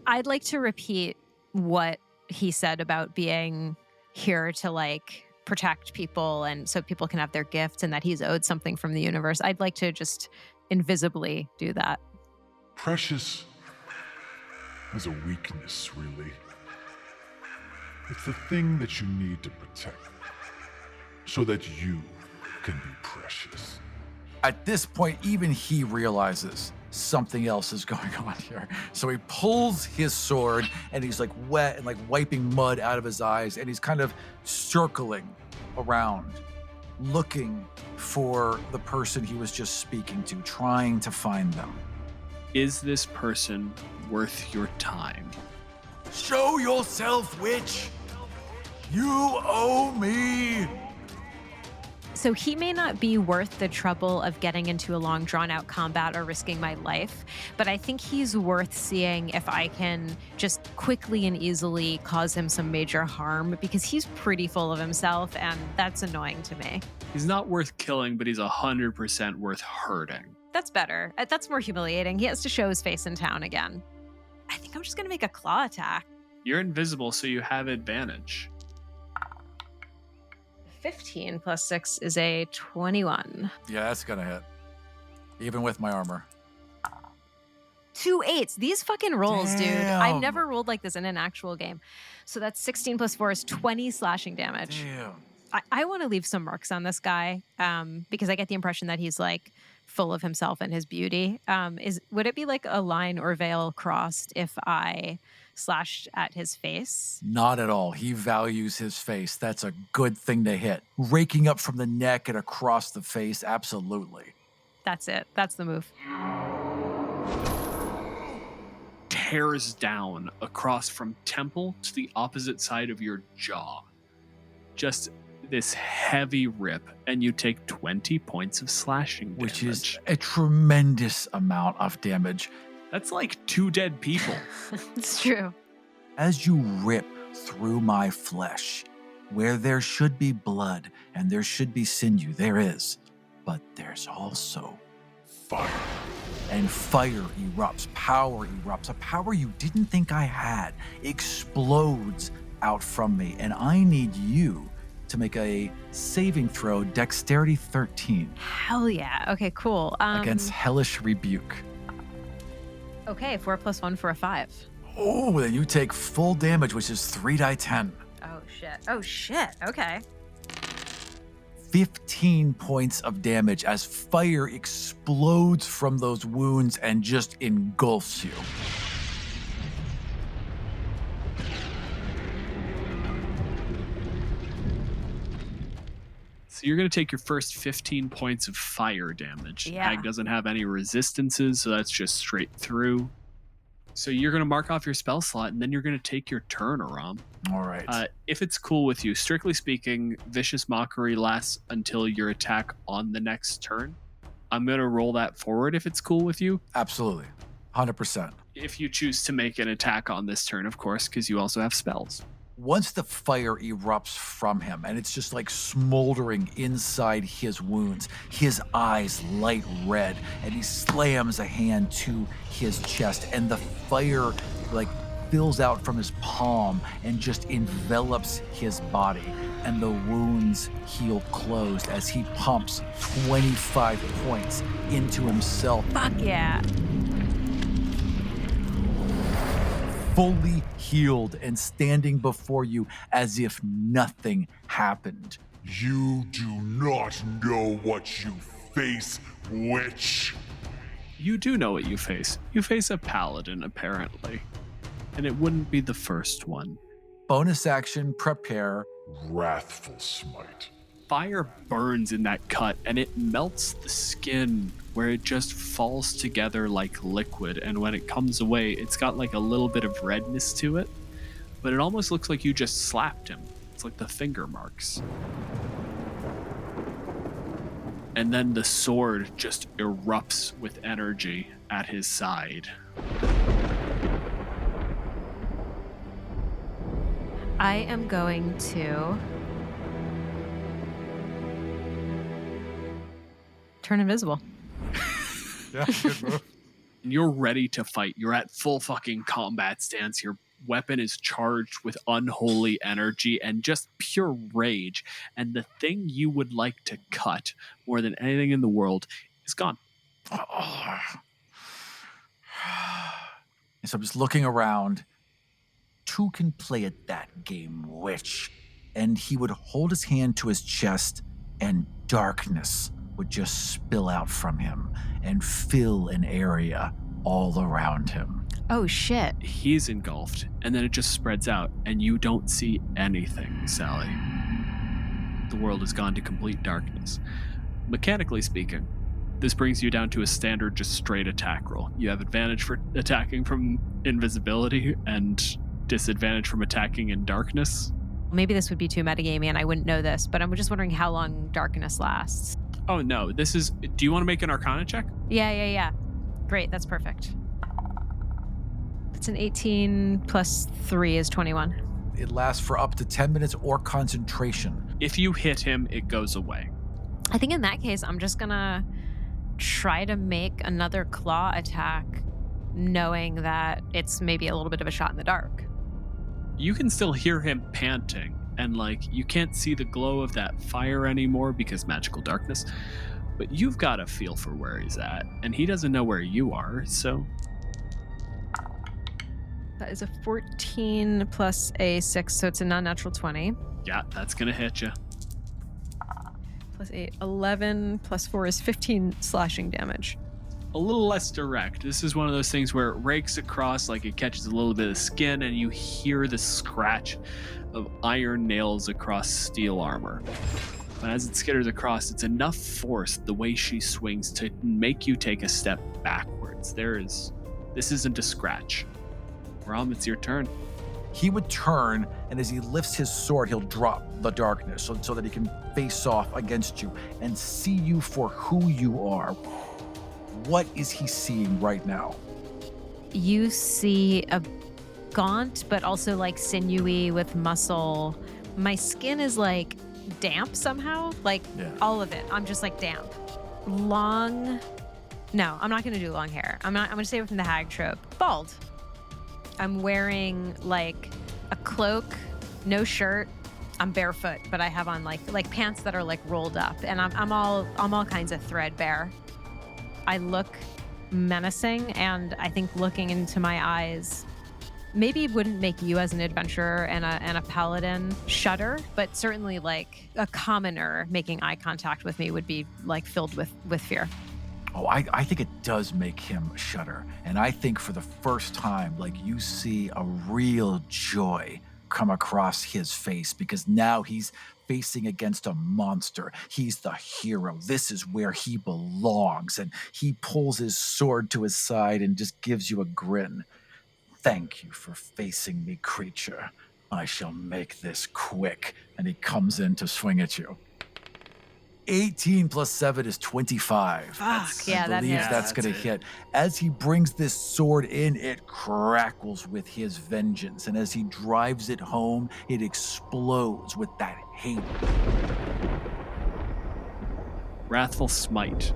I'd like to repeat what he said about being here to like protect people and so people can have their gifts and that he's owed something from the universe. I'd like to just invisibly do that. Precious is a weakness, really. It's the thing that you need to protect so that you can be precious. At this point, even he realizes something else is going on here. So he pulls his sword and he's like wet and like wiping mud out of his eyes, and he's kind of circling around, looking for the person he was just speaking to, trying to find them. Is this person worth your time? Show yourself, witch! You owe me! So he may not be worth the trouble of getting into a long, drawn-out combat or risking my life, but I think he's worth seeing if I can just quickly and easily cause him some major harm, because he's pretty full of himself, and that's annoying to me. He's not worth killing, but he's 100% worth hurting. That's better. That's more humiliating. He has to show his face in town again. I think I'm just going to make a claw attack. You're invisible, so you have advantage. 15 plus 6 is a 21. Yeah, that's gonna hit. Even with my armor. 2 8s. These fucking rolls, dude. I've Damn. never rolled like this in an actual game. So that's 16 plus 4 is 20 slashing damage. Damn. I want to leave some marks on this guy because I get the impression that he's like full of himself and his beauty. Would it be like a line or veil crossed if I slashed at his face? Not at all. He values his face. That's a good thing to hit. Raking up from the neck and across the face, absolutely. That's it. That's the move. Tears down across from temple to the opposite side of your jaw. Just this heavy rip, and you take 20 points of slashing damage. Which is a tremendous amount of damage. That's like 2 dead people. It's true. As you rip through my flesh, where there should be blood and there should be sinew, there is. But there's also Fire. and fire erupts, power erupts. A power you didn't think I had explodes out from me, and I need you to make a saving throw, dexterity 13, Hell yeah. Okay, cool. against hellish rebuke. Okay, 4 plus 1 for a 5. Oh, then you take full damage, which is 3 die 10. Oh shit. Oh shit. Okay. 15 points of damage as fire explodes from those wounds and just engulfs you. So you're going to take your first 15 points of fire damage. Yeah. Hag doesn't have any resistances, so that's just straight through. So you're going to mark off your spell slot, and then you're going to take your turn, Aram. All right. If it's cool with you, strictly speaking, Vicious Mockery lasts until your attack on the next turn. I'm going to roll that forward if it's cool with you. Absolutely. 100%. If you choose to make an attack on this turn, of course, because you also have spells. Once the fire erupts from him and it's just like smoldering inside his wounds, his eyes light red, and he slams a hand to his chest, and the fire like fills out from his palm and just envelops his body, and the wounds heal closed as he pumps 25 points into himself. Fuck yeah. Fully healed and standing before you as if nothing happened. You do not know what you face, witch. You do know what you face. You face a paladin, apparently. And it wouldn't be the first one. Bonus action, prepare. Wrathful smite. fire burns in that cut and it melts the skin where it just falls together like liquid. And when it comes away, it's got like a little bit of redness to it, but it almost looks like you just slapped him. It's like the finger marks. And then the sword just erupts with energy at his side. I am going to turn invisible. Yeah, good move. You're ready to fight. You're at full fucking combat stance. Your weapon is charged with unholy energy and just pure rage. And the thing you would like to cut more than anything in the world is gone. So I'm just looking around. Two can play at that game, which? And he would hold his hand to his chest, and darkness would just spill out from him and fill an area all around him. Oh, shit. He's engulfed, and then it just spreads out, and you don't see anything, Sally. The world has gone to complete darkness. Mechanically speaking, this brings you down to a standard just straight attack roll. You have advantage for attacking from invisibility and disadvantage from attacking in darkness. Maybe this would be too metagamey and I wouldn't know this, but I'm just wondering how long darkness lasts. Oh no, do you want to make an Arcana check? Yeah. Great, that's perfect. It's an 18 plus 3 is 21. It lasts for up to 10 minutes or concentration. If you hit him, it goes away. I think in that case, I'm just gonna try to make another claw attack, knowing that it's maybe a little bit of a shot in the dark. You can still hear him panting, and you can't see the glow of that fire anymore because magical darkness, but you've got a feel for where he's at, and he doesn't know where you are, so... That is a 14 plus a 6, so it's a non-natural 20. Yeah, that's gonna hit you. Plus 8, 11 plus 4 is 15 slashing damage. A little less direct. This is one of those things where it rakes across, it catches a little bit of skin, and you hear the scratch of iron nails across steel armor. But as it skitters across, it's enough force, the way she swings, to make you take a step backwards. This isn't a scratch. Rom, it's your turn. He would turn, and as he lifts his sword, he'll drop the darkness so that he can face off against you and see you for who you are. What is he seeing right now? You see a gaunt, but also sinewy with muscle. My skin is damp somehow. All of it. I'm just damp. Long. No, I'm not going to do long hair. I'm going to stay within the hag trope. Bald. I'm wearing a cloak, no shirt. I'm barefoot, but I have on pants that are rolled up, and I'm all kinds of threadbare. I look menacing, and I think looking into my eyes maybe wouldn't make you as an adventurer and a paladin shudder, but certainly a commoner making eye contact with me would be filled with fear. Oh, I think it does make him shudder. And I think for the first time, you see a real joy come across his face, because now he's facing against a monster. He's the hero. This is where he belongs. And he pulls his sword to his side and just gives you a grin. Thank you for facing me, creature. I shall make this quick. And he comes in to swing at you. 18 plus 7 is 25. Fuck, yeah, I believe that's going to hit. As he brings this sword in, it crackles with his vengeance. And as he drives it home, it explodes with that hate. Wrathful Smite.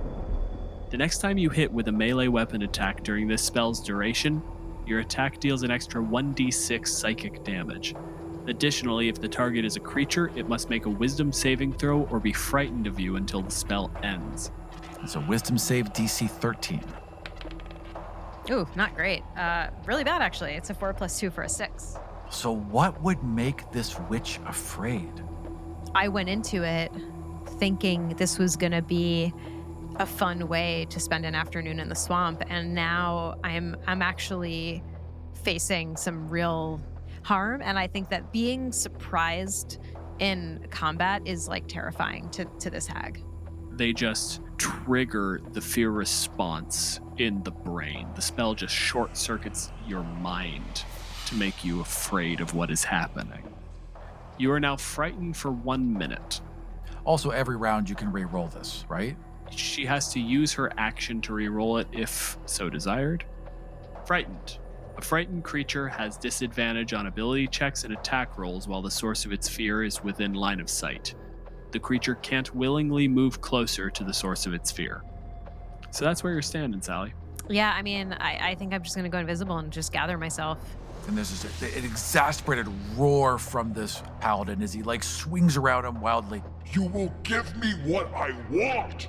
The next time you hit with a melee weapon attack during this spell's duration, your attack deals an extra 1d6 psychic damage. Additionally, if the target is a creature, it must make a wisdom saving throw or be frightened of you until the spell ends. It's a wisdom save DC 13. Ooh, not great. Really bad, actually. It's a 4 plus 2 for a 6. So what would make this witch afraid? I went into it thinking this was going to be a fun way to spend an afternoon in the swamp, and now I'm actually facing some real harm. And I think that being surprised in combat is like terrifying to this hag. They just trigger the fear response in the brain. The spell just short circuits your mind to make you afraid of what is happening. You are now frightened for 1 minute. Also, every round you can re-roll this, right? She has to use her action to re-roll it if so desired. Frightened. A frightened creature has disadvantage on ability checks and attack rolls while the source of its fear is within line of sight. The creature can't willingly move closer to the source of its fear. So that's where you're standing, Sally. Yeah, I mean, I think I'm just going to go invisible and just gather myself. And there's an exasperated roar from this paladin as he like swings around him wildly. You will give me what I want!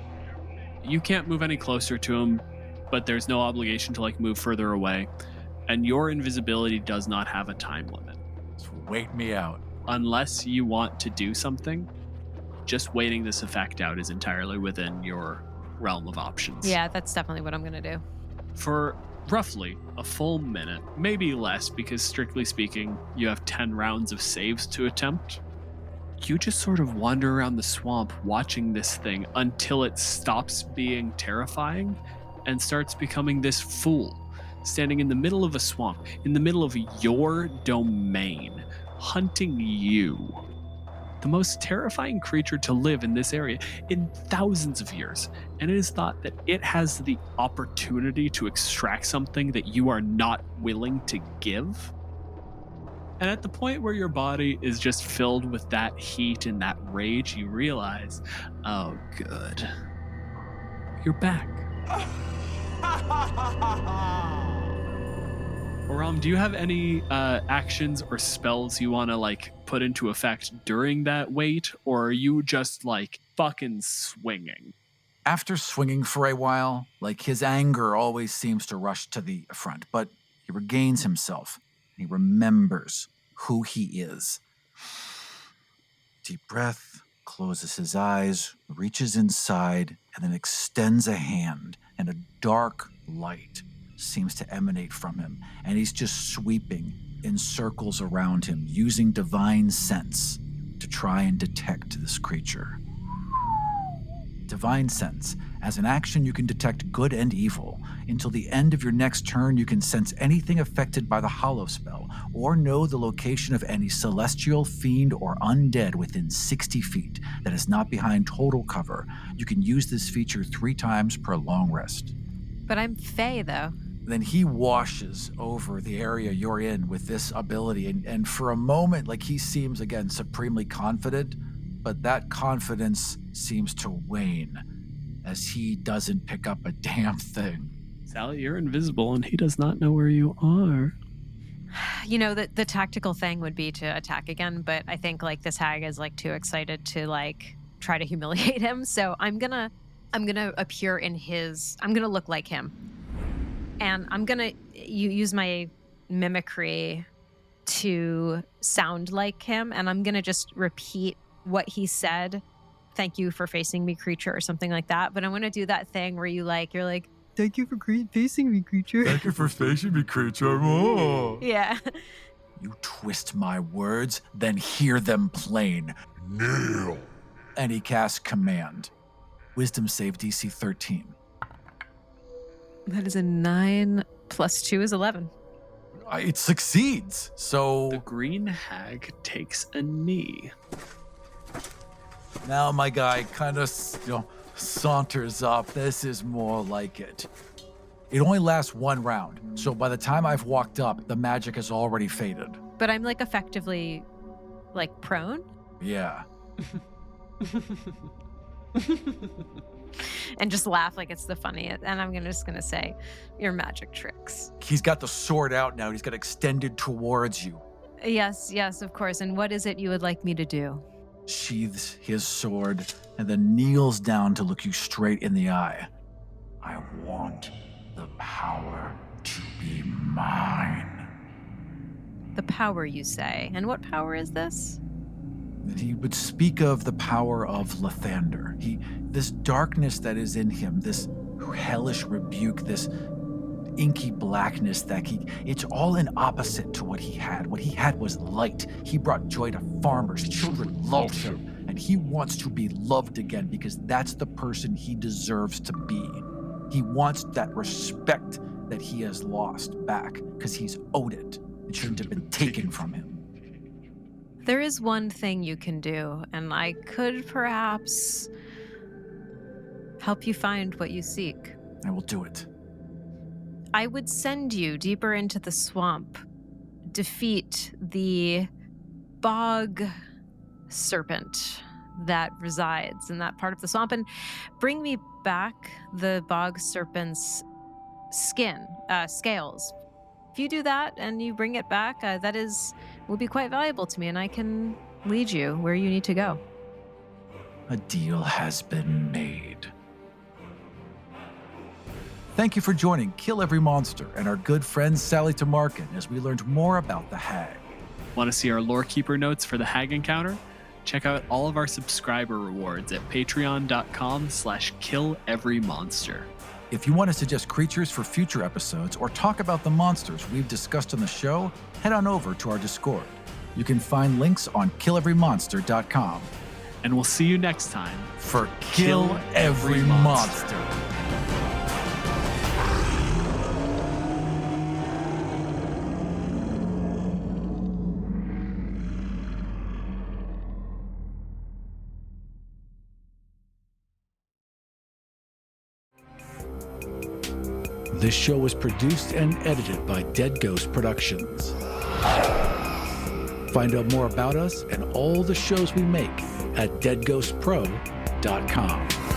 You can't move any closer to him, but there's no obligation to like move further away. And your invisibility does not have a time limit. Just wait me out. Unless you want to do something, just waiting this effect out is entirely within your realm of options. Yeah, that's definitely what I'm going to do. For roughly a full minute, maybe less, because strictly speaking, you have 10 rounds of saves to attempt. You just sort of wander around the swamp watching this thing until it stops being terrifying and starts becoming this fool, standing in the middle of a swamp, in the middle of your domain, hunting you. The most terrifying creature to live in this area in thousands of years. And it is thought that it has the opportunity to extract something that you are not willing to give. And at the point where your body is just filled with that heat and that rage, you realize, oh, good. You're back. Oram, do you have any actions or spells you want to like put into effect during that wait, or are you just like fucking swinging? After swinging for a while, like his anger always seems to rush to the front, but he regains himself. He remembers who he is. Deep breath, closes his eyes, reaches inside, and then extends a hand, and a dark light seems to emanate from him, and he's just sweeping in circles around him, using divine sense to try and detect this creature. Divine sense. As an action, you can detect good and evil. Until the end of your next turn, you can sense anything affected by the Hollow spell, or know the location of any celestial, fiend, or undead within 60 feet that is not behind total cover. You can use this feature 3 times per long rest. But I'm Fae, though. Then he washes over the area you're in with this ability, and for a moment, like he seems, again, supremely confident, but that confidence seems to wane as he doesn't pick up a damn thing. Sally, you're invisible and he does not know where you are. You know, the tactical thing would be to attack again, but I think like this hag is like too excited to like try to humiliate him. So I'm gonna appear in his, I'm gonna look like him. And I'm gonna use my mimicry to sound like him, and I'm gonna just repeat what he said. Thank you for facing me, creature, or something like that. But I'm gonna do that thing where you're like, thank you for facing me, creature. Thank you for facing me, creature. Oh. Yeah. You twist my words, then hear them plain. Kneel! And he casts command. Wisdom save DC 13. That is a 9 plus 2 is 11. It succeeds. So The green hag takes a knee. now my guy kind of, saunters up. This is more like it. It only lasts 1 round. So by the time I've walked up, the magic has already faded. But I'm like effectively like prone. Yeah. And just laugh like it's the funniest. And I'm just gonna say, your magic tricks. He's got the sword out now. He's got extended towards you. Yes, of course. And what is it you would like me to do? Sheathes his sword and then kneels down to look you straight in the eye. I want the power to be mine. The power, you say. And what power is this? He would speak of the power of Lathander. This darkness that is in him, this hellish rebuke, this inky blackness it's all an opposite to what he had. What he had was light. He brought joy to farmers. Children loved him. And he wants to be loved again because that's the person he deserves to be. He wants that respect that he has lost back because he's owed it. It shouldn't have been taken from him. There is one thing you can do, and I could perhaps help you find what you seek. I will do it. I would send you deeper into the swamp, defeat the bog serpent that resides in that part of the swamp, and bring me back the bog serpent's scales. If you do that and you bring it back, will be quite valuable to me, and I can lead you where you need to go. A deal has been made. Thank you for joining Kill Every Monster and our good friend Sally Tamarkin as we learned more about the Hag. Want to see our lore keeper notes for the Hag encounter? Check out all of our subscriber rewards at patreon.com/killeverymonster. If you want to suggest creatures for future episodes or talk about the monsters we've discussed on the show, head on over to our Discord. You can find links on killeverymonster.com. And we'll see you next time for Kill Every Monster. This show was produced and edited by Dead Ghost Productions. Find out more about us and all the shows we make at deadghostpro.com.